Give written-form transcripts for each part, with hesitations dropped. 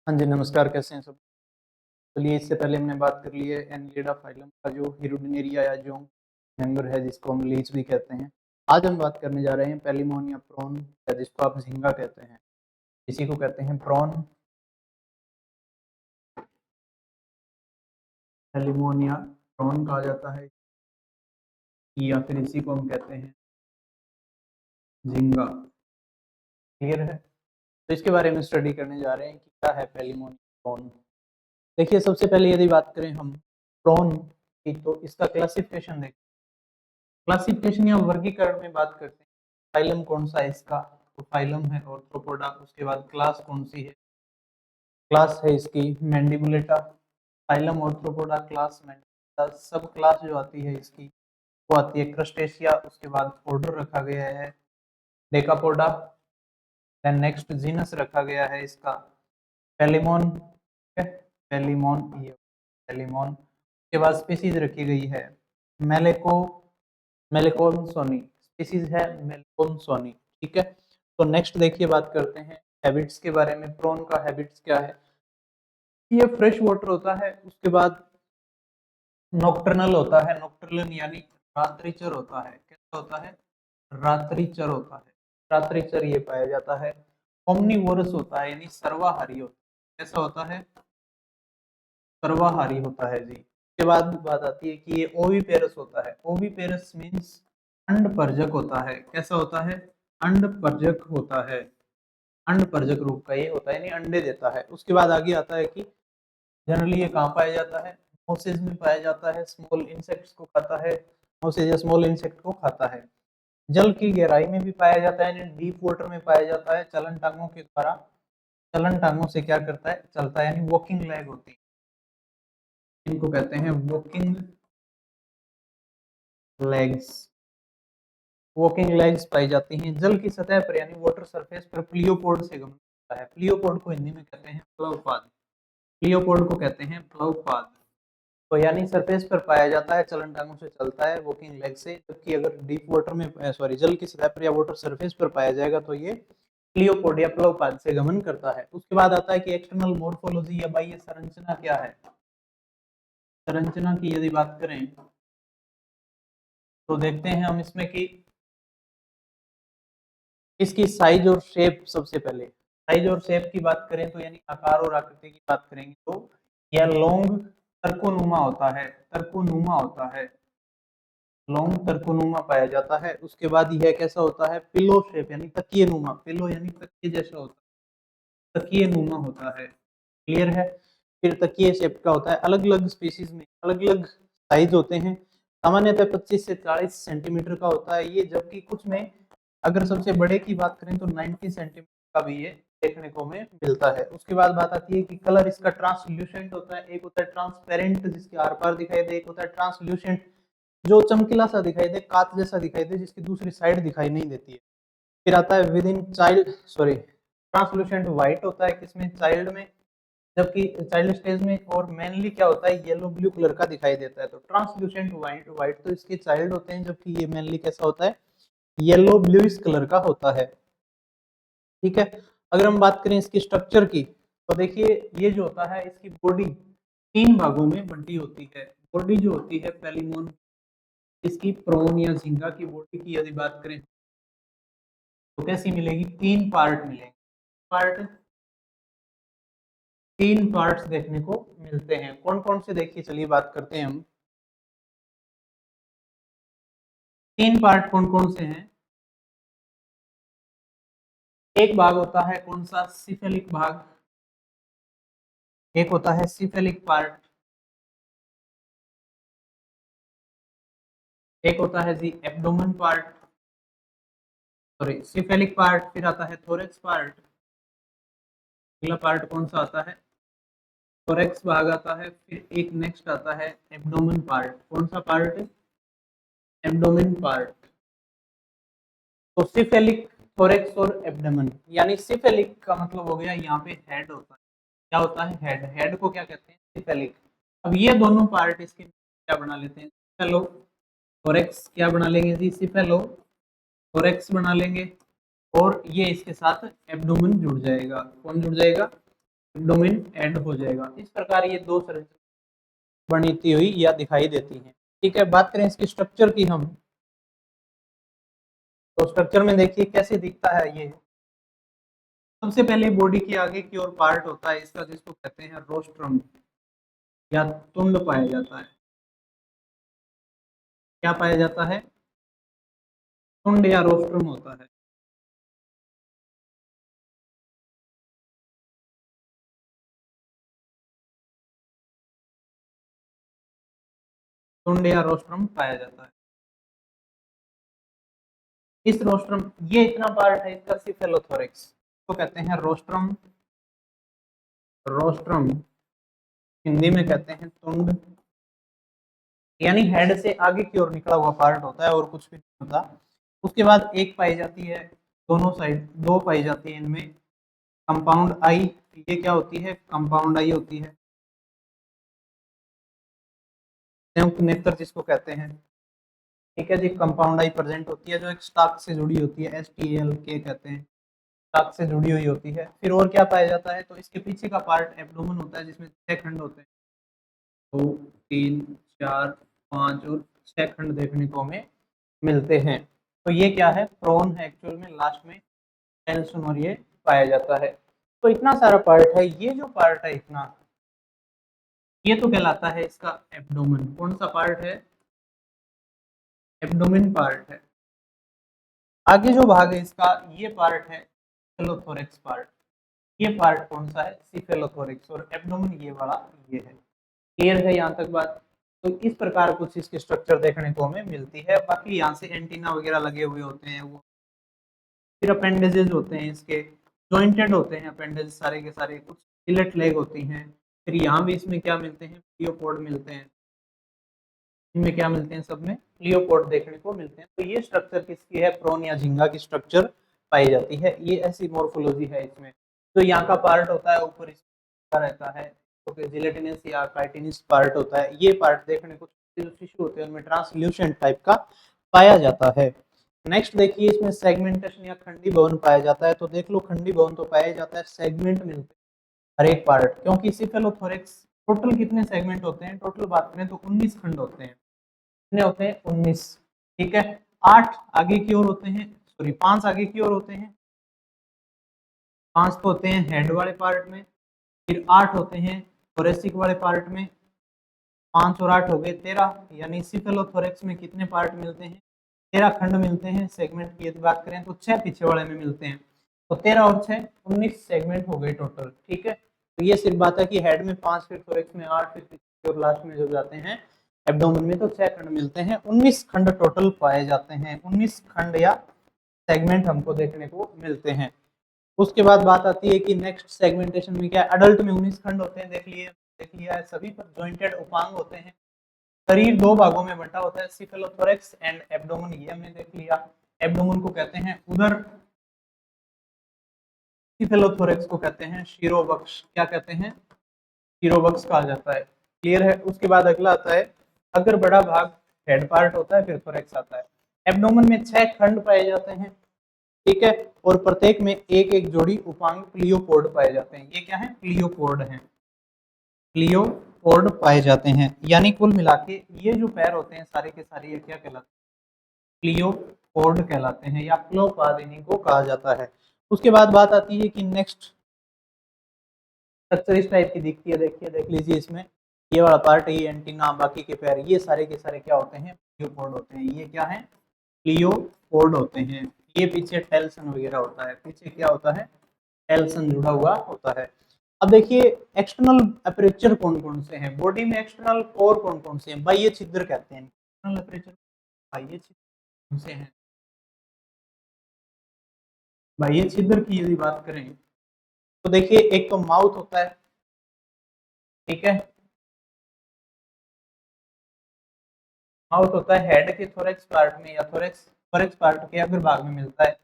हाँ जी, नमस्कार, कैसे हैं सब? चलिए, इससे पहले हमने बात कर ली है एनिलिडा फाइलम का जो हिरुडिनेरिया या जोंक मेंबर है, जिसको हम लीच भी कहते हैं। आज हम बात करने जा रहे हैं पेलिमोन या प्रॉन, या जिसको आप झींगा कहते हैं। इसी को कहते हैं प्रॉन, पेलिमोन या प्रॉन कहा जाता है, या फिर इसी को हम कहते हैं झींगा। क्लियर है? तो इसके बारे में स्टडी करने जा रहे हैं कि क्या है पेलिमोन, प्रॉन। देखिए, सबसे पहले यदि बात करें हम प्रॉन की, तो इसका क्लासिफिकेशन देखें। क्लासिफिकेशन या वर्गीकरण में बात करते हैं, फाइलम कौन सा है इसका, तो फाइलम है ऑर्थ्रोपोडा। उसके बाद क्लास कौन सी है, क्लास है इसकी Mandibulata. Phylum Arthropoda, class Mandibulata. Subclass जो आती है इसकी वो आती है क्रस्टेशिया। उसके बाद ऑर्डर रखा गया है डेकापोडा। देन नेक्स्ट जीनस रखा गया है इसका पेलिमोन, पेलिमोन, ये पेलिमोन। उसके बाद स्पीसीज रखी गई है मेलेको, मेलेकोनसोनी स्पीसीज है, मेलेकोनसोनी। ठीक है। तो नेक्स्ट देखिए, बात करते हैं हैबिट्स के बारे में। प्रॉन का हैबिट्स क्या है, ये फ्रेश वाटर होता है। उसके बाद नॉक्टर्नल होता है, नॉक्टर्नल यानी रात्रिचर होता है। कैसा होता है? रात्रिचर होता है, रात्रिचर ये पाया जाता है। ओमनीवोरस होता है, यानी सर्वाहारी होता है। कैसा होता है? सर्वाहारी होता है जी। उसके बाद बात आती है कि ये ओविपेरस होता है। ओविपेरस मीन्स अंडपरजक होता है। कैसा होता है? अंडपरजक होता है। अंडपरजक रूप का ये होता है, यानी अंडे देता है। उसके बाद आगे आता है कि जनरली ये कहाँ पाया जाता है? मोसेज में पाया जाता है। स्मॉल इंसेक्ट्स को खाता है, मोसेज या स्मॉल इंसेक्ट को खाता है। जल की गहराई में भी पाया जाता है, यानी डीप वाटर में पाया जाता है। चलन टांगों के द्वारा, चलन टांगों से क्या करता है? चलता है, यानी वॉकिंग लेग होती है। इनको कहते हैं वॉकिंग लेग्स। वॉकिंग लेग्स पाई जाती हैं जल की सतह पर, यानी वाटर सरफेस पर प्लियोपोड से गमन करता है। प्लियोपोड को हिंदी में कहते हैं प्लवपाद। प्लियोपोड को कहते हैं प्लवपाद। तो यानी सरफेस पर पाया जाता है, चलन टांगों से चलता है वॉकिंग लेग से। जबकि अगर डीप वाटर में सॉरी जल की सतह पर या वाटर सरफेस पर पाया जाएगा तो ये प्लियोपोड या प्लवपाद से गमन करता है। उसके बाद आता है कि एक्सटर्नल मोर्फोलॉजी या बाह्य संरचना क्या है। संरचना की यदि बात करें तो देखते हैं हम इसमें कि इसकी साइज और शेप। सबसे पहले साइज और शेप की बात करें तो, यानी आकार और आकृति की बात करेंगे तो यह लॉन्ग तर्कोनुमा होता है। तर्कोनुमा होता है, लॉन्ग तर्कोनुमा पाया जाता है। उसके बाद यह कैसा होता है? पिलो शेप, यानी तकिए नुमा। पिलो यानी तकिए जैसा होता है, तकिए नुमा होता है। क्लियर है? फिर तकिए शेप का होता है। अलग अलग स्पीशीज में अलग अलग साइज होते हैं। सामान्यतः 25 से 40 सेंटीमीटर का होता है ये, जबकि कुछ में अगर सबसे बड़े की बात करें तो 90 सेंटीमीटर का भी ये देखने को हमें मिलता है। उसके बाद बात आती है कि कलर इसका ट्रांसल्यूसेंट होता है। एक होता है ट्रांसपेरेंट, जिसके आर पार दिखाई दे। एक होता है ट्रांसल्यूसेंट, जो चमकीला सा दिखाई दे, कांच जैसा दिखाई दे, जिसकी दूसरी साइड दिखाई नहीं देती है। फिर आता है with in child, sorry, translucent white होता है किसमें? चाइल्ड में। जबकि चाइल्ड स्टेज में और मेनली क्या होता है? येलो ब्लू कलर का दिखाई देता है। तो ट्रांसल्यूसेंट व्हाइट, व्हाइट तो इसके चाइल्ड होते हैं, जबकि ये मेनली कैसा होता है? येलो ब्लूइश कलर का होता है। ठीक है। अगर हम बात करें इसकी स्ट्रक्चर की, तो देखिए ये जो होता है, इसकी बॉडी 3 भागों में बंटी होती है। बॉडी जो होती है पेलिमोन, इसकी प्रॉन या झींगा की बॉडी की यदि बात करें तो कैसी मिलेगी? 3 पार्ट मिलेंगे। पार्ट, 3 पार्ट्स देखने को मिलते हैं। कौन कौन से? देखिए, चलिए बात करते हैं हम। 3 पार्ट कौन कौन से हैं? एक भाग होता है कौन सा? सिफेलिक भाग। एक होता है सिफेलिक पार्ट। एक होता है जी abdomen part, sorry cephalic part. फिर आता है थोरेक्स पार्ट। अगला पार्ट कौन सा आता है? थोरेक्स भाग आता है। फिर एक नेक्स्ट आता है एब्डोमेन पार्ट। कौन सा पार्ट? Abdomen part. तो सिफेलिक, थोरेक्स और एब्डोमेन, यानी सिफेलिक का मतलब हो गया यहाँ पे हेड होता है। क्या होता है? हेड। हेड को क्या कहते हैं? सिफेलिक। अब ये दोनों पार्ट इसके क्या बना लेते हैं? सिफेलो थोरेक्स क्या बना लेंगे जी? सिफेलो थोरेक्स बना लेंगे। और ये इसके साथ एब्डोमेन जुड़ जाएगा। कौन जुड़ जाएगा? एब्डोमेन ऐड हो जाएगा। इस प्रकार ये दो संरचना बनती हुई या दिखाई देती हैं। ठीक है, बात करें इसकी स्ट्रक्चर की हम, तो स्ट्रक्चर में देखिए कैसे दिखता है ये। सबसे पहले बॉडी के आगे की ओर पार्ट होता है इसका, जिसको कहते हैं रोस्ट्रम या तुंड पाया जाता है। क्या पाया जाता है? तुंड या रोस्ट्रम होता है। तुंड या रोस्ट्रम पाया जाता है। इस रोस्ट्रम, ये इतना पार्ट है इसका सिफेलोथोरैक्स, तो कहते हैं रोस्ट्रम। रोस्ट्रम हिंदी में कहते हैं तुंड, यानी हेड से आगे की ओर निकला हुआ पार्ट होता है और कुछ भी नहीं होता। उसके बाद एक पाई जाती है, दोनों साइड दो पाई जाती है इनमें कंपाउंड आई। ये क्या होती है? कंपाउंड आई होती है। संयुक्त नेत्र जिसको कहते हैं। ठीक है जी, कंपाउंड आई प्रेजेंट होती है जो एक स्टाक से जुड़ी होती है, STAL के कहते हैं, स्टाक से जुड़ी हुई होती है। फिर और क्या पाया जाता है? तो इसके पीछे का पार्ट एब्डोमेन होता है जिसमें 6 खंड होते हैं, 2 3 4 5 और 6 खंड देखने को हमें मिलते हैं। तो ये क्या है? प्रोन है एक्चुअल में, लास्ट में टेल्सन और ये पाया जाता है। तो इतना सारा पार्ट है, ये जो पार्ट है इतना, ये तो कहलाता है इसका एब्डोमेन। कौन सा पार्ट है? एब्डोमेन पार्ट है। आगे जो भाग है इसका, ये पार्ट है सिफेलोथोरैक्स पार्ट। ये पार्ट कौन सा है? सिफेलोथोरैक्स। और एब्डोमेन ये वाला ये है। क्लियर है यहाँ तक बात? तो इस प्रकार कुछ इसके स्ट्रक्चर देखने को हमें मिलती है। बाकी यहाँ से एंटीना वगैरह लगे हुए होते हैं वो। फिर अपेंडेजेस होते हैं इसके, जॉइंटेड होते हैं अपेंडेज सारे के सारे। कुछ स्केलेट लेग होती हैं। फिर यहाँ भी इसमें क्या मिलते हैं? प्लियोपोड मिलते हैं। इनमें क्या मिलते हैं? सब में प्लियोपोड देखने को मिलते हैं। तो ये स्ट्रक्चर किसकी है? प्रोन या झींगा की स्ट्रक्चर पाई जाती है। ये ऐसी मॉर्फोलॉजी है इसमें। तो यहाँ का पार्ट होता है ऊपर इसका रहता है, तो जिलेटिनस या काइटिनस पार्ट होता है। ये पार्ट देखने को जो टिश्यू होते हैं उनमें ट्रांसल्यूसेंट टाइप का पाया जाता है। नेक्स्ट देखिए, इसमें सेगमेंटेशन या खंडी भवन पाया जाता है। तो देख लो, खंडी भवन तो पाया जाता है, सेगमेंट मिलते हैं हर एक पार्ट, क्योंकि सिफेलोथोरैक्स टोटल कितने सेगमेंट होते हैं? टोटल बात करें तो 19 खंड होते हैं। कितने होते हैं? 19। ठीक है, 8 आगे की ओर होते हैं, सॉरी 5 आगे की ओर होते हैं, 5 तो होते हैं हेड वाले पार्ट में, फिर 8 होते हैं थोरेसिक वाले पार्ट में, 5 और 8 हो गए 13। यानी सिफेलोथोरैक्स में कितने पार्ट मिलते हैं? 13 खंड मिलते हैं। सेगमेंट की यदि बात करें तो 6 पीछे वाले में मिलते हैं। तो 13 और 6 19 सेगमेंट हो गए टोटल। ठीक है, तो ये सिर्फ बात है कि हेड में 5, फिर थोरेक्स में 8, फिर पीछे और लास्ट में जो जाते हैं एब्डोमेन में तो 6 खंड मिलते हैं। 19 खंड टोटल पाए जाते हैं। 19 खंड या सेगमेंट हमको देखने को मिलते हैं। उसके बाद बात आती है कि नेक्स्ट सेगमेंटेशन में क्या है? अडल्ट में 19 खंड होते हैं, देख लिया है। सभी पर जॉइंटेड उपांग होते हैं। शरीर दो भागों में बंटा होता है, सिफेलोथोरैक्स एंड एब्डोमेन, ये हमने देख लिया। एब्डोमेन को कहते हैं उदर, सिफेलोथोरैक्स को कहते हैं शिरोवक्ष। क्या कहते हैं? शिरोवक्ष कहा जाता है। क्लियर है? उसके बाद अगला आता है, अगर बड़ा भाग हेड पार्ट होता है फिर थोरैक्स आता है। एब्डोमेन में 6 खंड पाए जाते हैं। ठीक है, और प्रत्येक में एक एक जोड़ी उपांग प्लियोपोड पाए जाते हैं। ये क्या है? प्लियोपोड हैं। प्लियोपोड पाए जाते हैं। यानी कुल मिला के ये जो पैर होते हैं सारे के सारे, ये क्या कहलाते हैं? प्लियोपोड कहलाते हैं, या प्लोपाद इन्हीं को कहा जाता है। उसके बाद बात आती है कि नेक्स्ट स्ट्रक्चर इस टाइप की दिखती है। देखिए, देख लीजिए, इसमें ये वाला पार्ट, ये एंटीना, बाकी के पैर, ये सारे के सारे क्या होते हैं? प्लियोपोड होते हैं। ये क्या है? प्लियोपोड होते हैं। ये पीछे टेल्सन वगैरह होता है, पीछे क्या होता है? टेल्सन जुड़ा हुआ होता है। अब देखिए, एक्सटर्नल अपर्चर कौन कौन से हैं बॉडी में? एक्सटर्नल पोर कौन कौन से हैं? बाह्य छिद्र कहते हैं। एक्सटर्नल अपर्चर बाह्य छिद्र कौन से हैं? बाह्य छिद्र की यदि बात करें तो देखिए, एक तो माउथ होता है। ठीक है, माउथ होता है हेड के थोरैक्स पार्ट में या थोरैक्स पार्ट के अग्र भाग में मिलता है।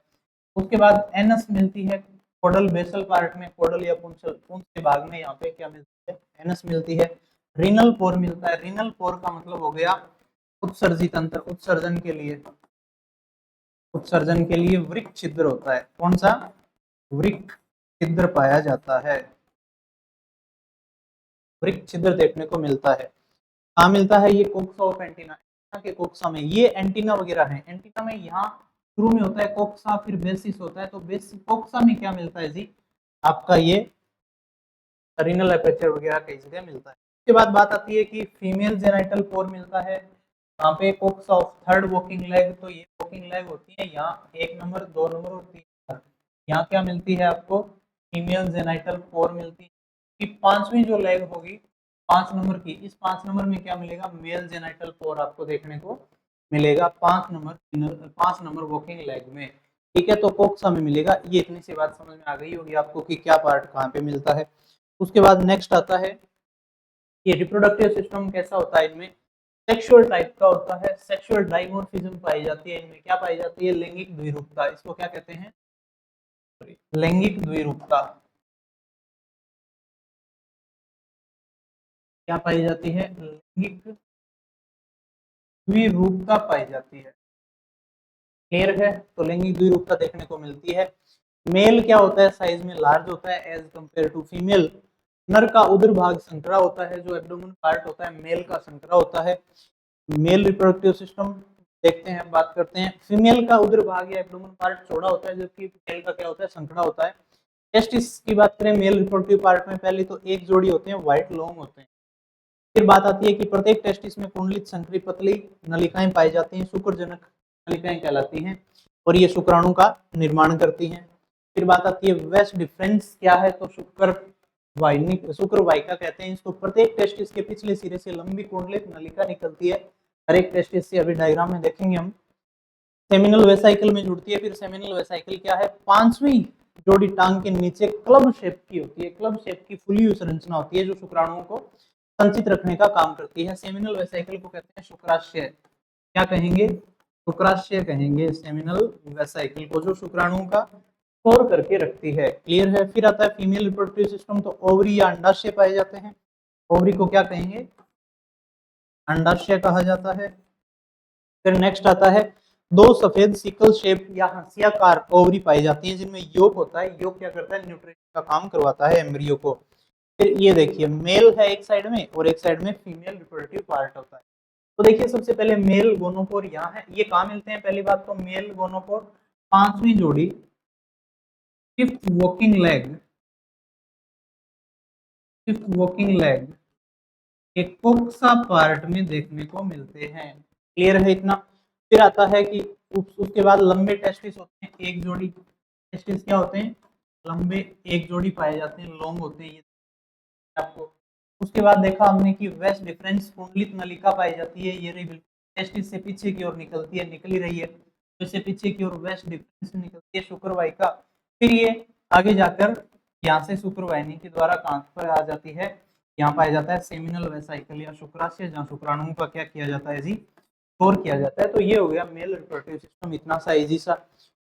उसके बाद एनस मिलती है कोडल बेसल पार्ट में, कोडल या पूंछ के भाग में। यहाँ पे क्या मिलती है? एनस मिलती है। रीनल पोर मिलता है। रीनल पोर का मतलब हो गया उत्सर्जी तंत्र, उत्सर्जन के लिए वृक्क छिद्र होता है। कौन सा? वृक्क छिद्र पाया जाता है। वृक्क छिद्र देखने को मिलता है। कहाँ मिलता है ये? कोक्सा ऑफ एंटीना के कोक्सा में। ये एंटीना वगैरह है, एंटीना में यहाँ शुरू में होता है कोक्सा, फिर बेसिस होता है। तो बेसिस कोक्सा में क्या मिलता है जी? आपका ये रीनल एपर्चर वगैरह कई जगह मिलता है। उसके बाद बात आती है कि फीमेल जेनाइटल पोर मिलता है यहाँ पे कोक्सा ऑफ थर्ड वॉकिंग लेग। तो ये वॉकिंग लेग होती है यहाँ 1 नंबर, 2 नंबर और 3 नंबर। यहाँ क्या मिलती है आपको? फीमेल जेनाइटल पोर मिलती है। कि पांचवी जो लेग होगी 5 नंबर की, इस 5 नंबर में क्या मिलेगा? मेल जेनाइटल पोर आपको देखने को मिलेगा 5 नंबर वॉकिंग लेग में। ठीक है, तो कोक्सा में मिलेगा। ये इतनी सी बात समझ में आ गई होगी आपको कि क्या पार्ट कहाँ पे मिलता है। उसके बाद नेक्स्ट आता है ये रिप्रोडक्टिव सिस्टम कैसा होता है इनमें? सेक्सुअल टाइप का होता है। सेक्सुअल डाइमॉर्फिज्म पाई जाती है इनमें। क्या पाई जाती है? लैंगिक द्विरूपता। इसको क्या कहते हैं? लैंगिक द्विरूपता। क्या पाई जाती है? लैंगिक द्विरूपता पाई जाती है। क्लियर है? तो लैंगिक द्विरूपता देखने को मिलती है। मेल क्या होता है? साइज में लार्ज होता है एज कंपेयर टू फीमेल। नर का उदर भाग संकरा होता है, जो एब्डोमेन पार्ट होता है मेल का संकरा होता है। मेल रिप्रोडक्टिव सिस्टम देखते हैं, बात करते हैं। फीमेल का उदर भाग या एब्डोमेन पार्ट चौड़ा होता है, जबकि मेल का क्या होता है? संकरा होता है। टेस्टिस की बात करें मेल रिप्रोडक्टिव पार्ट में, पहले तो एक जोड़ी होते हैं, व्हाइट लॉन्ग होते हैं। फिर बात आती है कि प्रत्येक टेस्टिस में कुंडलित संकरी पतली नलिकाएं पाई जाती हैं, शुक्रजनक नलिकाएं कहलाती हैं और ये शुक्राणु का निर्माण करती हैं। फिर बात आती है वेस्ट डिफरेंस क्या है? तो शुक्र वाहिका कहते हैं इसको। प्रत्येक टेस्टिस के पिछले सिरे से लंबी कुंडलित नलिका निकलती है हर एक टेस्टिस से। अभी डायग्राम में देखेंगे हम। सेमिनल वेसाइकल में जुड़ती है। फिर सेमिनल वेसाइकल क्या है? पांचवी जोड़ी टांग के नीचे क्लब शेप की होती है। क्लब शेप की फुली हुई संरचना होती है जो शुक्राणुओं को संचित रखने का काम करती है। सेमिनल वेसाइकल को कहते हैं शुक्राशय। क्या कहेंगे? शुक्राशय कहेंगे सेमिनल वेसाइकल को, जो शुक्राणुओं का स्टोर करके रखती है। क्लियर है? फिर आता है फीमेल रिप्रोडक्टिव सिस्टम। तो ओवरी या अंडाशय पाए जाते हैं। ओवरी को क्या कहेंगे? अंडाशय कहा जाता है। फिर नेक्स्ट आता है दो सफेद सिकल शेप या हंसियाकार ओवरी पाई जाती हैं, जिनमें योग होता है। योग क्या करता है? न्यूट्रिशन का काम करवाता है एम्ब्रियो को। फिर ये देखिए मेल है एक साइड में और एक साइड में फीमेल रिप्रोडक्टिव पार्ट होता है। तो देखिए सबसे पहले मेल गोनोपोर यहाँ है। ये कहाँ मिलते हैं? पहली बात तो मेल गोनोपोर पांचवी जोड़ी फिफ्थ वॉकिंग लेग एक कोक्सा पार्ट में देखने को मिलते हैं। क्लियर है इतना? फिर आता है कि उसके बाद लंबे टेस्टिस होते हैं, एक जोड़ी टेस्टिस क्या होते हैं? लंबे, एक जोड़ी पाए जाते हैं, लॉन्ग होते हैं ये आपको। उसके बाद देखा हमने कि वेस्ट डिफरेंस कुंडलित नलिका पाई जाती है। ये रही टेस्टिस से पीछे की ओर निकलती है, निकली रही है। तो इससे पीछे की ओर वेस्ट डिफरेंस निकलती है शुक्रवाहिका। फिर ये आगे जाकर यहाँ से शुक्रवाहिनी के द्वारा कहाँ पर आ जाती है? यहाँ पाया जाता है सेमिनल वेसाइकल या शुक्राशय, जहाँ शुक्राणुओं का क्या किया जाता है जी? स्टोर किया जाता है। तो ये हो गया मेल रिप्रोडक्टिव सिस्टम, इतना सा इजी सा।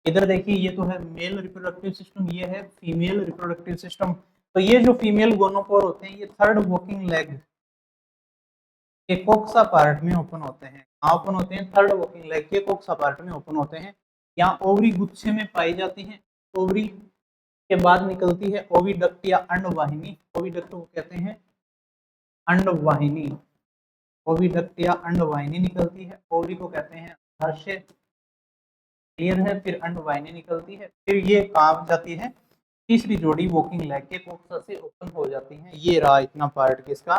इधर देखिए ये तो है मेल रिप्रोडक्टिव सिस्टम, ये है फीमेल रिप्रोडक्टिव सिस्टम। तो ये जो फीमेल गोनोपोर होते हैं ये थर्ड वॉकिंग लेग के कोक्सा पार्ट में ओपन होते हैं। कहाँ ओपन होते हैं? थर्ड वॉकिंग लेग के कोक्सा पार्ट में ओपन होते हैं। यहाँ ओवरी गुच्छे में पाई जाती हैं। ओवरी के बाद निकलती है ओविडक्ट या अंडवाहिनी। ओविडक्ट को कहते हैं अंडवाहिनी। ओविडक्ट या अंडवाहिनी निकलती है। ओवरी को कहते हैं अंडाशय। क्लियर है? फिर अंडवाहिनी निकलती है। फिर ये कहाँ जाती है? तीसरी जोड़ी वॉकिंग लेग के कोक्सा से ओपन हो जाती है। ये रहा इतना पार्ट किसका?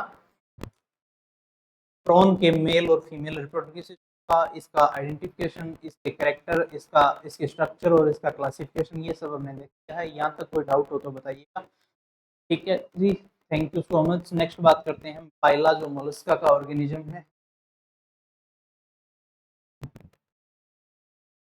प्रॉन के मेल और फीमेल रिप्रोडक्टिव सिस्टम का, इसका आइडेंटिफिकेशन, इसके कैरेक्टर, इसके स्ट्रक्चर और इसका क्लासिफिकेशन, ये सब हमने देखा है। यहाँ तक कोई डाउट हो तो बताइएगा। ठीक है जी, thank you so much. Next बात करते हैं पाइला, जो मोलस्का का ऑर्गेनिज्म है।